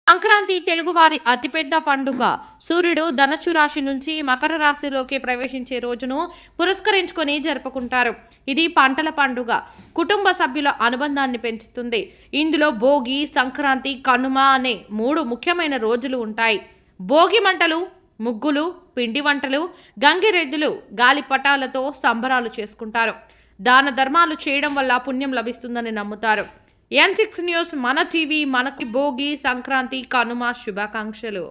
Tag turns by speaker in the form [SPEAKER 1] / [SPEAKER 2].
[SPEAKER 1] సంక్రాంతి తెలుగువారి అతిపెద్ద పండుగ. సూర్యుడు ధనుస్సు రాశి నుంచి మకర రాశిలోకి ప్రవేశించే రోజును పురస్కరించుకొని జరుపుకుంటారు. ఇది పంటల పండుగ. కుటుంబ సభ్యుల అనుబంధాన్ని పెంచుతుంది. ఇందులో భోగి, సంక్రాంతి, కనుమ అనే 3 ముఖ్యమైన రోజులు ఉంటాయి. భోగి మంటలు, ముగ్గులు, పిండి వంటలు, గంగిరెద్దులు, గాలిపటాలతో సంబరాలు చేసుకుంటారు. దాన ధర్మాలు చేయడం వల్ల పుణ్యం లభిస్తుందని నమ్ముతారు. N6 న్యూస్ మన టీవీ మనకి భోగి, సంక్రాంతి, కనుమ శుభాకాంక్షలు.